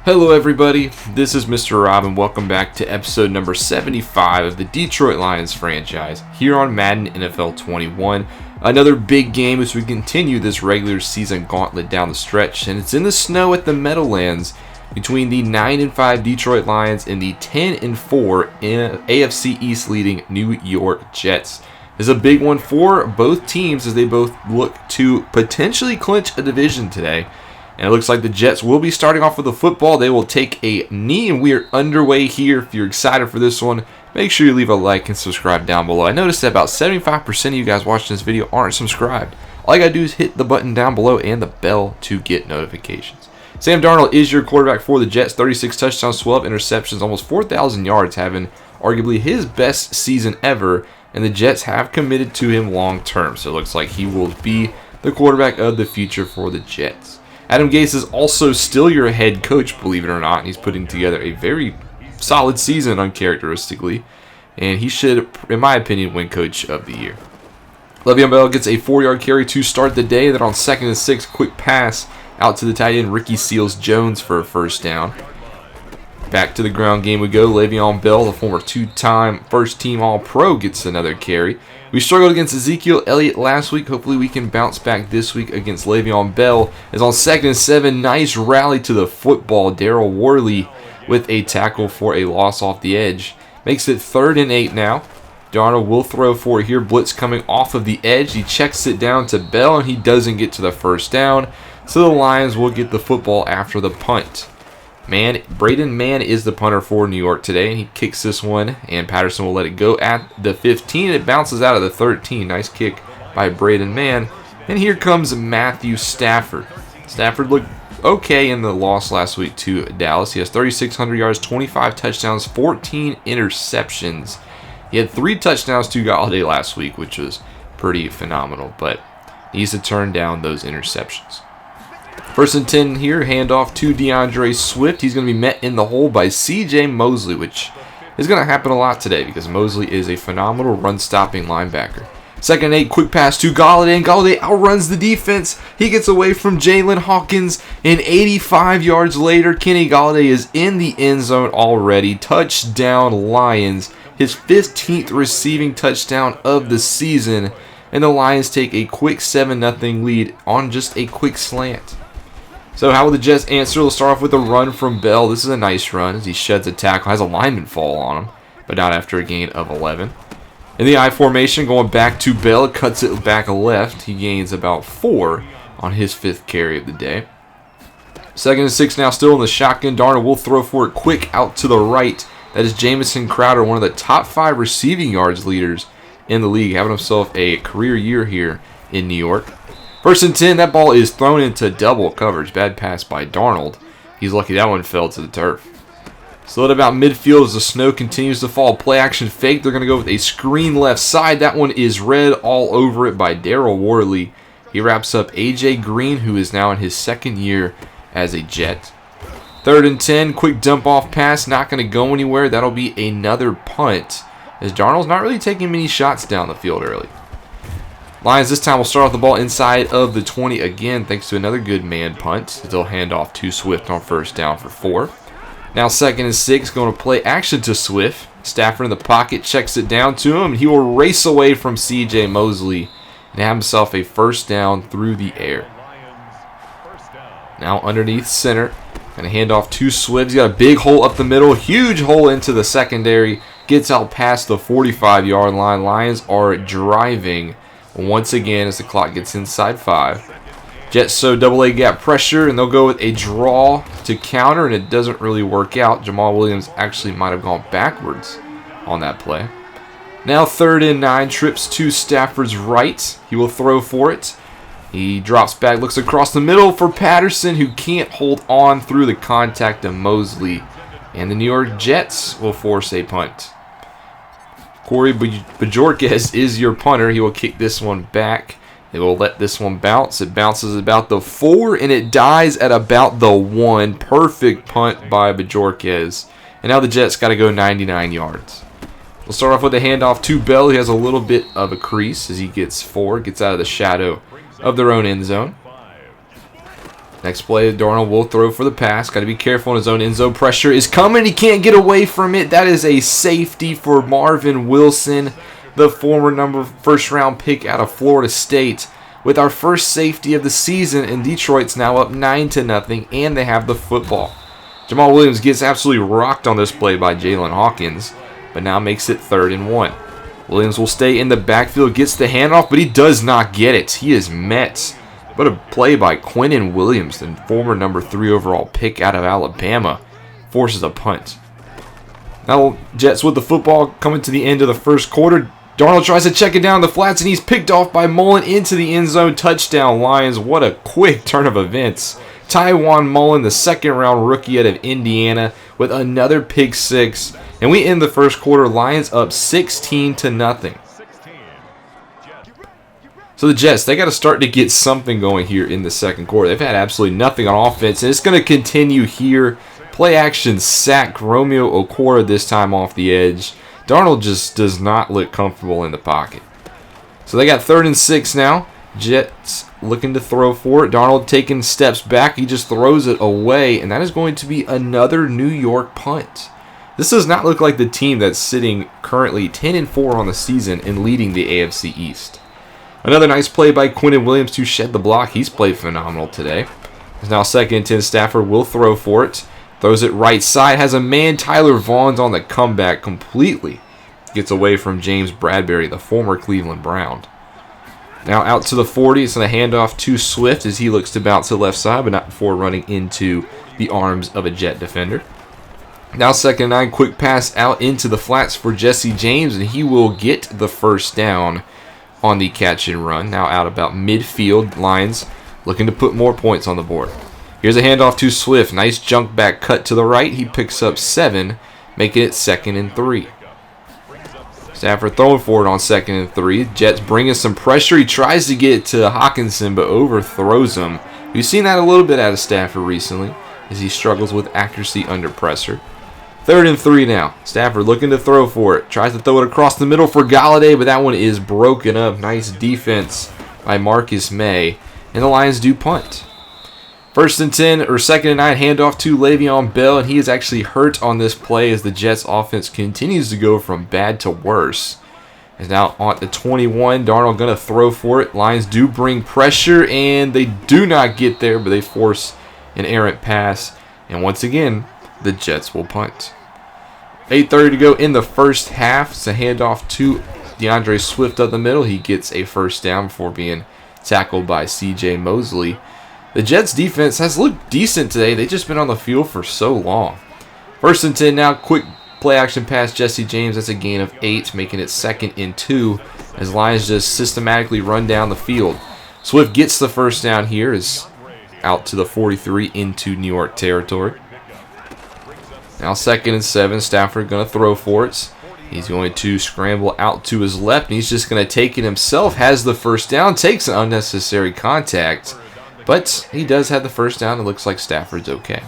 Hello everybody, this is Mr. Rob and welcome back to episode number 75 of the Detroit Lions franchise here on Madden NFL 21. Another big game as we continue this regular season gauntlet down the stretch, and it's in the snow at the Meadowlands between the 9-5 Detroit Lions and the 10-4 AFC East leading New York Jets. This is a big one for both teams as they both look to potentially clinch a division today. And it looks like the Jets will be starting off with the football. They will take a knee, and we are underway here. If you're excited for this one, make sure you leave a like and subscribe down below. I noticed that about 75% of you guys watching this video aren't subscribed. All you gotta do is hit the button down below and the bell to get notifications. Sam Darnold is your quarterback for the Jets. 36 touchdowns, 12 interceptions, almost 4,000 yards, having arguably his best season ever. And the Jets have committed to him long term. So it looks like he will be the quarterback of the future for the Jets. Adam Gase is also still your head coach, believe it or not, and he's putting together a very solid season uncharacteristically, and he should, in my opinion, win Coach of the Year. Le'Veon Bell gets a 4-yard carry to start the day, then on 2nd and 6, quick pass out to the tight end Ricky Seals-Jones for a first down. Back to the ground game we go. Le'Veon Bell, the former two-time first-team All-Pro, gets another carry. We struggled against Ezekiel Elliott last week. Hopefully we can bounce back this week against Le'Veon Bell. As on 2nd and 7, nice rally to the football. Daryl Worley with a tackle for a loss off the edge. Makes it 3rd and 8 now. Darnold will throw for it here. Blitz coming off of the edge. He checks it down to Bell, and he doesn't get to the first down. So the Lions will get the football after the punt. Braden Mann is the punter for New York today, and he kicks this one, and Patterson will let it go at the 15. It bounces out of the 13. Nice kick by Braden Mann. And here comes Matthew Stafford. Stafford looked okay in the loss last week to Dallas. He has 3,600 yards, 25 touchdowns, 14 interceptions. He had 3 touchdowns to Galladay last week, which was pretty phenomenal, but needs to turn down those interceptions. 1st and 10 here, handoff to DeAndre Swift. He's going to be met in the hole by C.J. Mosley, which is going to happen a lot today because Mosley is a phenomenal run-stopping linebacker. 2nd and 8, quick pass to Galladay, and Galladay outruns the defense. He gets away from Jalen Hawkins, and 85 yards later, Kenny Galladay is in the end zone already. Touchdown Lions, his 15th receiving touchdown of the season, and the Lions take a quick 7-0 lead on just a quick slant. So how will the Jets answer? They'll start off with a run from Bell. This is a nice run as he sheds a tackle. Has a lineman fall on him, but not after a gain of 11. In the I formation, going back to Bell. Cuts it back left. He gains about 4 on his 5th carry of the day. 2nd and 6 now, still in the shotgun. Darnold will throw for it quick out to the right. That is Jamison Crowder, one of the top 5 receiving yards leaders in the league, having himself a career year here in New York. 1st and 10, that ball is thrown into double coverage. Bad pass by Darnold. He's lucky that one fell to the turf. So at about midfield as the snow continues to fall. Play action fake. They're going to go with a screen left side. That one is red all over it by Daryl Worley. He wraps up A.J. Green, who is now in his 2nd year as a Jet. 3rd and 10, quick dump off pass. Not going to go anywhere. That'll be another punt, as Darnold's not really taking many shots down the field early. Lions this time will start off the ball inside of the 20 again, thanks to another good man punt. They'll hand off to Swift on 1st down for 4. Now 2nd and 6, going to play action to Swift. Stafford in the pocket, checks it down to him, and he will race away from C.J. Mosley and have himself a 1st down through the air. Now underneath center, going to hand off to Swift. He's got a big hole up the middle, huge hole into the secondary. Gets out past the 45-yard line. Lions are driving once again as the clock gets inside 5. Jets show double-A gap pressure, and they'll go with a draw to counter, and it doesn't really work out. Jamal Williams actually might have gone backwards on that play. Now 3rd and 9, trips to Stafford's right. He will throw for it. He drops back, looks across the middle for Patterson, who can't hold on through the contact of Mosley. And the New York Jets will force a punt. Corey Bajorquez is your punter. He will kick this one back. They will let this one bounce. It bounces about the 4, and it dies at about the 1. Perfect punt by Bajorquez. And now the Jets got to go 99 yards. We'll start off with a handoff to Bell. He has a little bit of a crease as he gets 4. Gets out of the shadow of their own end zone. Next play, Darnold will throw for the pass. Got to be careful in his own end zone. Pressure is coming. He can't get away from it. That is a safety for Marvin Wilson, the former first-round pick out of Florida State. With our first safety of the season, and Detroit's now up 9-0, and they have the football. Jamal Williams gets absolutely rocked on this play by Jalen Hawkins, but now makes it 3rd and 1. Williams will stay in the backfield, gets the handoff, but he does not get it. He is met. What a play by Quinnen Williams, the former number 3 overall pick out of Alabama. Forces a punt. Now Jets with the football coming to the end of the first quarter. Darnold tries to check it down the flats, and he's picked off by Mullen into the end zone. Touchdown, Lions. What a quick turn of events. Tywan Mullen, the second-round rookie out of Indiana, with another pick 6. And we end the first quarter, Lions up 16-0. So the Jets, they got to start to get something going here in the second quarter. They've had absolutely nothing on offense, and it's going to continue here. Play action sack, Romeo Okwara this time off the edge. Darnold just does not look comfortable in the pocket. So they got 3rd and 6 now. Jets looking to throw for it. Darnold taking steps back. He just throws it away, and that is going to be another New York punt. This does not look like the team that's sitting currently 10-4 on the season and leading the AFC East. Another nice play by Quinnen Williams to shed the block. He's played phenomenal today. It's now 2nd and 10. Stafford will throw for it. Throws it right side. Has a man. Tyler Vaughn's on the comeback completely. Gets away from James Bradbury, the former Cleveland Brown. Now out to the 40. It's going to hand off to Swift as he looks to bounce to the left side, but not before running into the arms of a Jet defender. Now 2nd and 9. Quick pass out into the flats for Jesse James, and he will get the first down on the catch and run. Now out about midfield. Lions looking to put more points on the board. Here's a handoff to Swift. Nice junk back cut to the right. He picks up 7, making it 2nd and 3. Stafford throwing for it on 2nd and 3. Jets bringing some pressure. He tries to get it to Hawkinson, but overthrows him. We've seen that a little bit out of Stafford recently, as he struggles with accuracy under pressure. 3rd and 3 now. Stafford looking to throw for it. Tries to throw it across the middle for Galladay, but that one is broken up. Nice defense by Marcus May. And the Lions do punt. 1st and 10, or 2nd and 9, handoff to Le'Veon Bell, and he is actually hurt on this play as the Jets offense continues to go from bad to worse. Is now on the 21. Darnold going to throw for it. Lions do bring pressure, and they do not get there, but they force an errant pass. And once again, the Jets will punt. 8:30 to go in the first half. It's a handoff to DeAndre Swift up the middle. He gets a first down before being tackled by C.J. Mosley. The Jets defense has looked decent today. They've just been on the field for so long. 1st and 10 now. Quick play action pass Jesse James. That's a gain of 8, making it 2nd and 2 as Lions just systematically run down the field. Swift gets the first down here. Is out to the 43 into New York territory. Now 2nd and 7. Stafford going to throw for it. He's going to scramble out to his left, and he's just going to take it himself. Has the first down. Takes an unnecessary contact. But he does have the first down. It looks like Stafford's okay.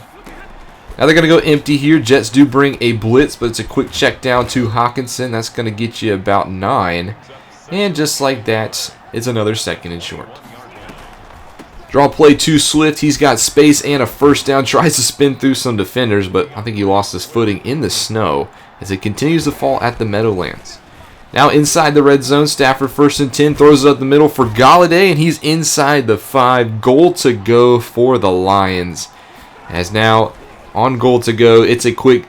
Now they're going to go empty here. Jets do bring a blitz, but it's a quick check down to Hawkinson. That's going to get you about 9. And just like that, it's another 2nd and short. Draw play to Swift. He's got space and a first down. Tries to spin through some defenders, but I think he lost his footing in the snow as it continues to fall at the Meadowlands. Now inside the red zone, Stafford 1st and 10, throws it up the middle for Galladay, and he's inside the 5. Goal to go for the Lions. As now on goal to go, it's a quick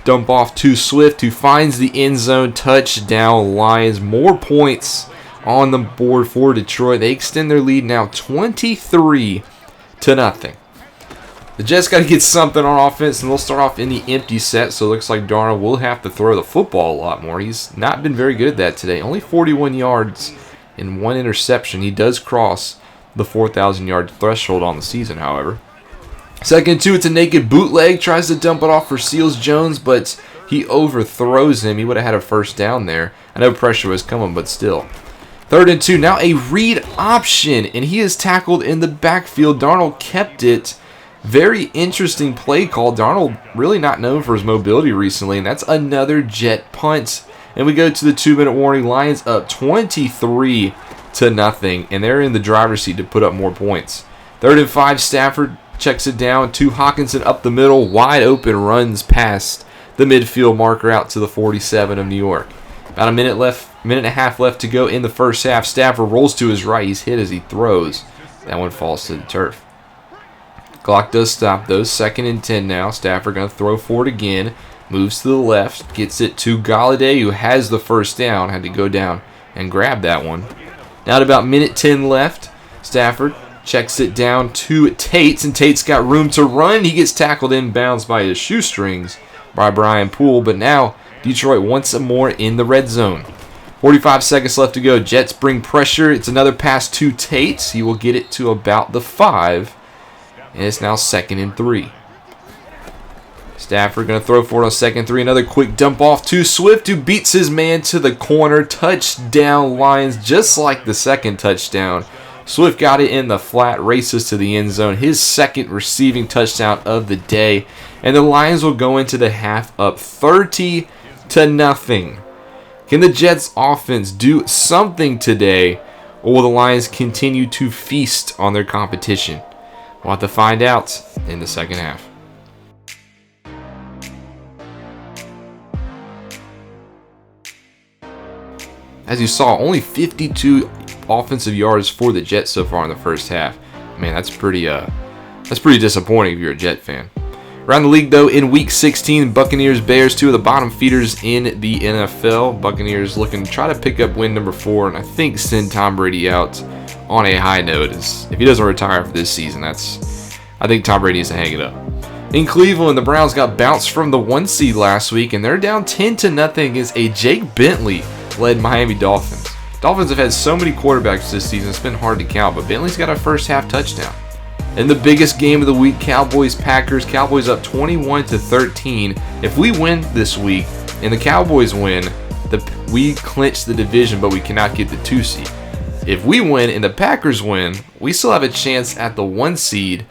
dump off to Swift, who finds the end zone. Touchdown Lions. More points on the board for Detroit. They extend their lead now 23-0. The Jets got to get something on offense, and they'll start off in the empty set, so it looks like Darnold will have to throw the football a lot more. He's not been very good at that today. Only 41 yards and 1 interception. He does cross the 4,000-yard threshold on the season, however. 2nd and 2, it's a naked bootleg. Tries to dump it off for Seals Jones, but he overthrows him. He would have had a first down there. I know pressure was coming, but still. 3rd and 2, now a read option, and he is tackled in the backfield. Darnold kept it. Very interesting play call. Darnold really not known for his mobility recently, and that's another Jet punt. And we go to the 2-minute warning. Lions up 23-0, and they're in the driver's seat to put up more points. 3rd and 5, Stafford checks it down to Hawkinson up the middle. Wide open, runs past the midfield marker out to the 47 of New York. About a minute and a half left to go in the first half. Stafford rolls to his right. He's hit as he throws. That one falls to the turf. Clock does stop though. 2nd and 10 now. Stafford going to throw for it again. Moves to the left. Gets it to Galladay, who has the first down. Had to go down and grab that one. Now at about minute 10 left. Stafford checks it down to Tates, and Tate's got room to run. He gets tackled inbounds by his shoestrings by Brian Poole, but now Detroit once more in the red zone. 45 seconds left to go. Jets bring pressure. It's another pass to Tates. He will get it to about the 5, and it's now 2nd and 3. Stafford going to throw for it on 2nd and 3. Another quick dump off to Swift, who beats his man to the corner. Touchdown Lions, just like the second touchdown. Swift got it in the flat, races to the end zone. His 2nd receiving touchdown of the day. And the Lions will go into the half up 30-0. Can the Jets offense do something today, or will the Lions continue to feast on their competition? We'll have to find out in the second half. As you saw, only 52 offensive yards for the Jets so far in the first half. Man, that's pretty disappointing if you're a Jet fan. Around the league, though, in Week 16, Buccaneers, Bears, 2 of the bottom feeders in the NFL. Buccaneers looking to try to pick up win number 4, and I think send Tom Brady out on a high note. If he doesn't retire for this season, I think Tom Brady needs to hang it up. In Cleveland, the Browns got bounced from the 1 seed last week, and they're down 10-0 against a Jake Bentley-led Miami Dolphins. Dolphins have had so many quarterbacks this season, it's been hard to count, but Bentley's got a first half touchdown. In the biggest game of the week, Cowboys-Packers. Cowboys up 21-13. If we win this week and the Cowboys win, we clinch the division, but we cannot get the 2 seed. If we win and the Packers win, we still have a chance at the 1 seed,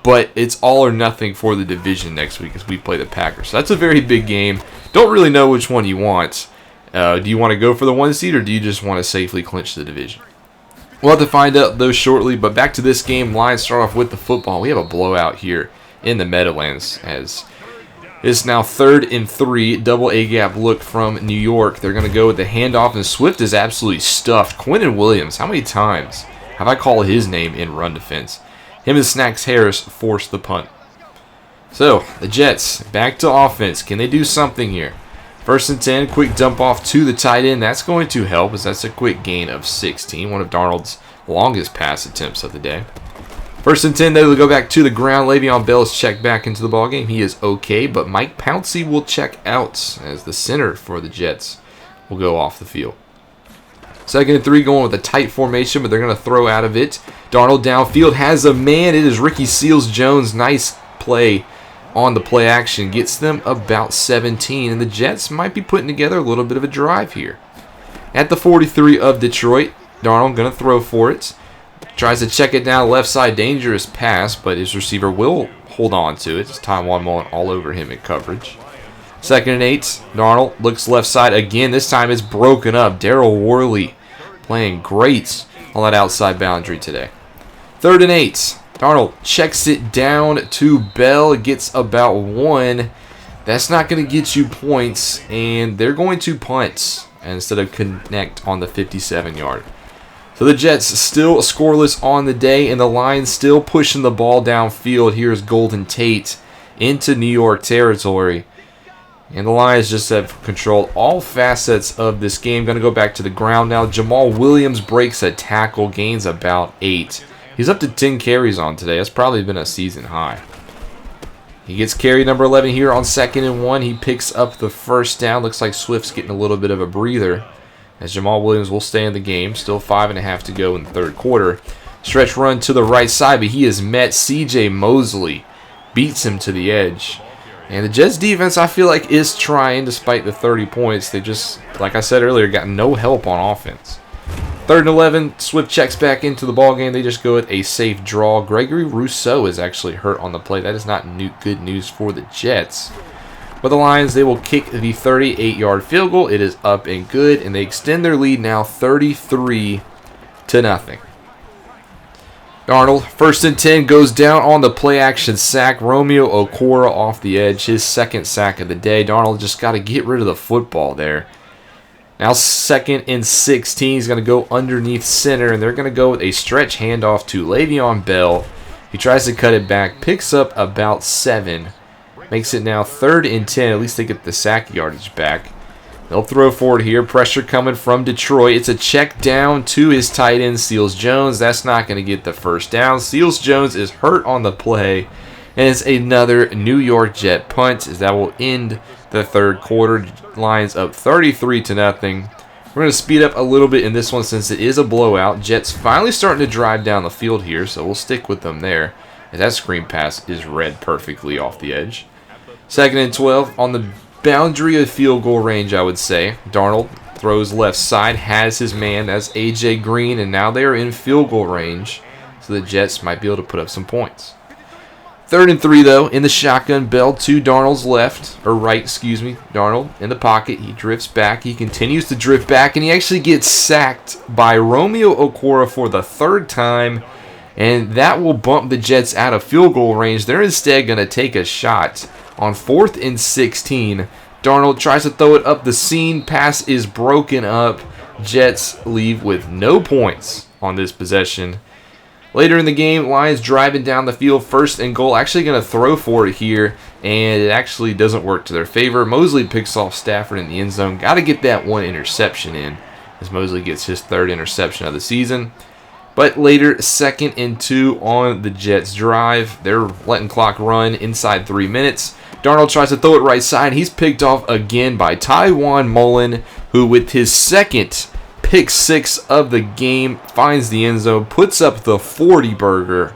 but it's all or nothing for the division next week as we play the Packers. So that's a very big game. Don't really know which one you want. Do you want to go for the 1 seed, or do you just want to safely clinch the division? We'll have to find out those shortly, but back to this game. Lions start off with the football. We have a blowout here in the Meadowlands as it's now 3rd and 3. Double A-gap look from New York. They're going to go with the handoff, and Swift is absolutely stuffed. Quinnen Williams, how many times have I called his name in run defense? Him and Snacks Harris forced the punt. So, the Jets, back to offense. Can they do something here? 1st and 10, quick dump off to the tight end. That's going to help as that's a quick gain of 16. One of Darnold's longest pass attempts of the day. 1st and 10, they'll go back to the ground. Le'Veon Bell is checked back into the ballgame. He is okay, but Mike Pouncey will check out as the center for the Jets will go off the field. 2nd and 3, going with a tight formation, but they're going to throw out of it. Darnold downfield has a man. It is Ricky Seals-Jones. Nice play on the play action. Gets them about 17, and the Jets might be putting together a little bit of a drive here. At the 43 of Detroit, Darnold going to throw for it. Tries to check it down left side. Dangerous pass, but his receiver will hold on to it. It's Taiwan Mullen all over him in coverage. 2nd and 8. Darnold looks left side again. This time it's broken up. Darryl Worley playing great on that outside boundary today. 3rd and 8. Darnold checks it down to Bell. Gets about 1. That's not going to get you points, and they're going to punt instead of connect on the 57-yard. So the Jets still scoreless on the day, and the Lions still pushing the ball downfield. Here's Golden Tate into New York territory. And the Lions just have controlled all facets of this game. Going to go back to the ground now. Jamal Williams breaks a tackle, gains about 8. He's up to 10 carries on today. That's probably been a season high. He gets carry number 11 here on 2nd and 1. He picks up the first down. Looks like Swift's getting a little bit of a breather as Jamal Williams will stay in the game. Still 5.5 to go in the 3rd quarter. Stretch run to the right side, but he has met C.J. Mosley. Beats him to the edge. And the Jets defense, I feel like, is trying despite the 30 points. They just, like I said earlier, got no help on offense. 3rd and 11, Swift checks back into the ballgame. They just go with a safe draw. Gregory Rousseau is actually hurt on the play. That is not good news for the Jets. But the Lions, they will kick the 38-yard field goal. It is up and good, and they extend their lead now 33-0. Darnold, 1st and 10, goes down on the play action sack. Romeo Okwara off the edge, his 2nd sack of the day. Darnold just got to get rid of the football there. Now 2nd and 16, he's going to go underneath center, and they're going to go with a stretch handoff to Le'Veon Bell. He tries to cut it back, picks up about 7. Makes it now 3rd and 10. At least they get the sack yardage back. They'll throw forward here. Pressure coming from Detroit. It's a check down to his tight end, Seals Jones. That's not going to get the first down. Seals Jones is hurt on the play. And it's another New York Jet punt, as that will end the 3rd quarter. Lions up 33-0. We're going to speed up a little bit in this one since it is a blowout. Jets finally starting to drive down the field here, so we'll stick with them there. And that screen pass is read perfectly off the edge. 2nd and 12 on the boundary of field goal range, I would say. Darnold throws left side, has his man. That's A.J. Green, and now they are in field goal range, so the Jets might be able to put up some points. 3rd and 3, though, in the shotgun. Bell to Darnold's right, Darnold in the pocket. He drifts back. He continues to drift back, and he actually gets sacked by Romeo Okwara for the 3rd time, and that will bump the Jets out of field goal range. They're instead going to take a shot on 4th and 16. Darnold tries to throw it up the seam. Pass is broken up. Jets leave with no points on this possession. Later in the game, Lions driving down the field, 1st and goal. Actually going to throw for it here, and it actually doesn't work to their favor. Mosley picks off Stafford in the end zone. Got to get that 1 interception in, as Mosley gets his 3rd interception of the season. But later, 2nd and 2 on the Jets drive. They're letting clock run inside 3 minutes. Darnold tries to throw it right side. He's picked off again by Tywan Mullen, who with his 2nd pick 6 of the game finds the end zone, puts up the 40-burger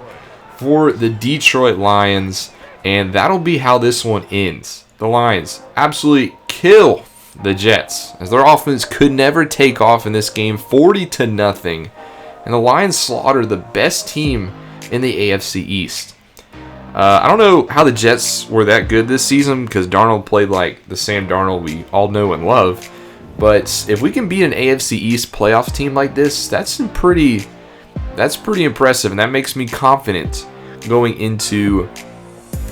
for the Detroit Lions, and that'll be how this one ends. The Lions absolutely kill the Jets, as their offense could never take off in this game, 40-0, and the Lions slaughter the best team in the AFC East. I don't know how the Jets were that good this season, because Darnold played like the Sam Darnold we all know and love. But if we can beat an AFC East playoff team like this, that's pretty impressive, and that makes me confident going into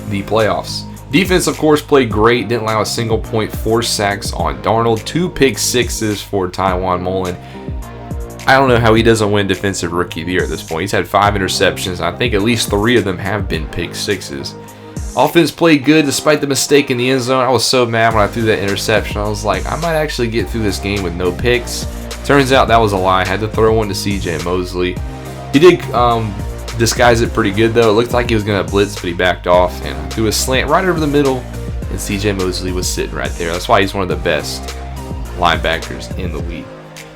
the playoffs. Defense, of course, played great. Didn't allow a single point, 4 sacks on Darnold, 2 pick 6s for Tywan Mullen. I don't know how he doesn't win Defensive Rookie of the Year at this point. He's had 5 interceptions. I think at least 3 of them have been pick 6s. Offense played good despite the mistake in the end zone. I was so mad when I threw that interception. I was like, I might actually get through this game with no picks. Turns out that was a lie. I had to throw one to C.J. Mosley. He did disguise it pretty good, though. It looked like he was going to blitz, but he backed off and threw a slant right over the middle, and C.J. Mosley was sitting right there. That's why he's one of the best linebackers in the league.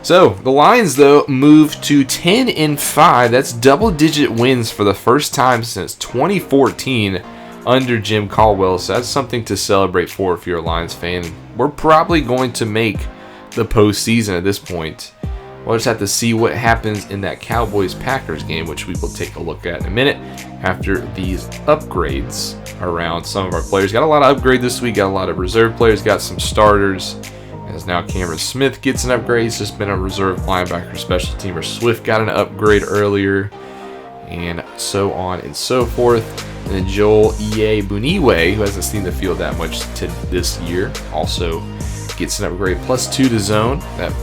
So, the Lions, though, move to 10-5. That's double-digit wins for the first time since 2014 under Jim Caldwell. So that's something to celebrate for if you're a Lions fan. We're probably going to make the postseason at this point. We'll just have to see what happens in that Cowboys-Packers game, which we will take a look at in a minute after these upgrades around some of our players. Got a lot of upgrades this week. Got a lot of reserve players. Got some starters. As now Cameron Smith gets an upgrade. He's just been a reserve linebacker, special teamer. Swift got an upgrade earlier, and so on and so forth. And then Joel Buniwe, who hasn't seen the field that much this year, also gets an upgrade, +2 to zone. That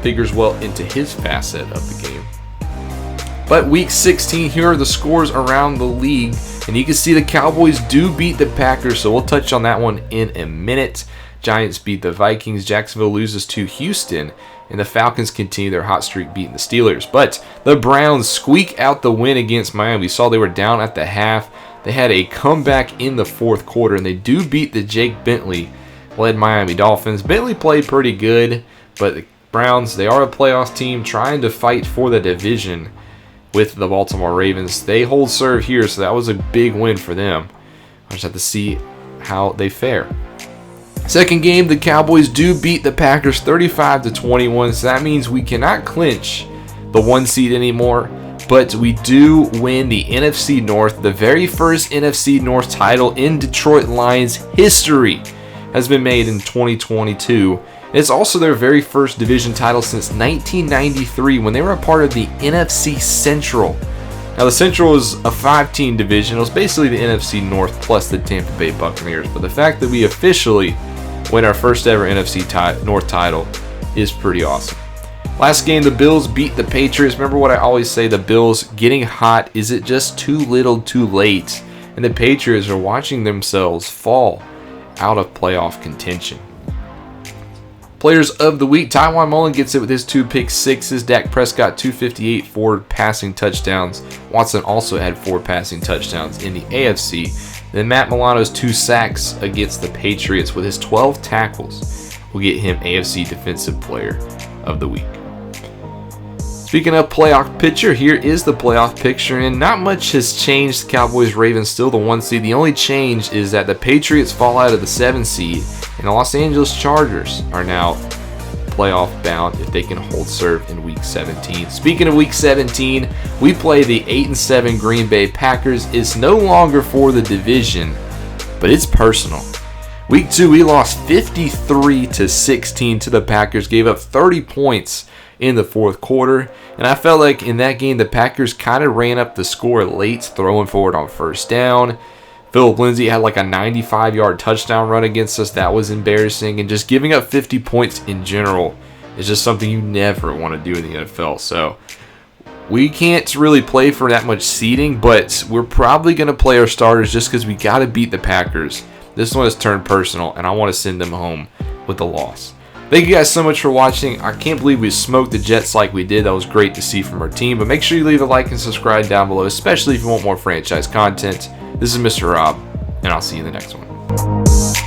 figures well into his facet of the game. But week 16, here are the scores around the league, and you can see the Cowboys do beat the Packers, so we'll touch on that one in a minute. Giants beat the Vikings, Jacksonville loses to Houston, and the Falcons continue their hot streak beating the Steelers. But the Browns squeak out the win against Miami. We saw they were down at the half. They had a comeback in the 4th quarter, and they do beat the Jake Bentley-led Miami Dolphins. Bentley played pretty good, but the Browns, they are a playoff team trying to fight for the division with the Baltimore Ravens. They hold serve here, so that was a big win for them. I just have to see how they fare. Second game, the Cowboys do beat the Packers 35-21, so that means we cannot clinch the 1 seed anymore, but we do win the NFC North. The very first NFC North title in Detroit Lions history has been made in 2022. It's also their very first division title since 1993, when they were a part of the NFC Central Now the Central is a 5-team division. It was basically the NFC North plus the Tampa Bay Buccaneers. But the fact that we officially win our first ever NFC North title is pretty awesome. Last game, the Bills beat the Patriots. Remember what I always say, the Bills getting hot. Is it just too little too late? And the Patriots are watching themselves fall out of playoff contention. Players of the week, Tywan Mullen gets it with his 2 pick sixes. Dak Prescott 258, 4 passing touchdowns. Watson also had 4 passing touchdowns in the AFC. Then Matt Milano's 2 sacks against the Patriots with his 12 tackles will get him AFC Defensive Player of the Week. Speaking of playoff picture, here is the playoff picture, and not much has changed. Cowboys-Ravens still the 1 seed. The only change is that the Patriots fall out of the 7 seed, and the Los Angeles Chargers are now playoff bound if they can hold serve in Week 17. Speaking of Week 17, we play the 8-7 Green Bay Packers. It's no longer for the division, but it's personal. Week 2, we lost 53-16 to the Packers, gave up 30 points in the fourth quarter, and I felt like in that game the Packers kind of ran up the score late, throwing forward on first down. Philip Lindsay had like a 95-yard touchdown run against us. That was embarrassing, and just giving up 50 points in general is just something you never want to do in the NFL. So we can't really play for that much seeding, but we're probably going to play our starters just because we got to beat the Packers. This one has turned personal, and I want to send them home with a loss. Thank you guys so much for watching. I can't believe we smoked the Jets like we did. That was great to see from our team. But make sure you leave a like and subscribe down below, especially if you want more franchise content. This is Mr. Rob, and I'll see you in the next one.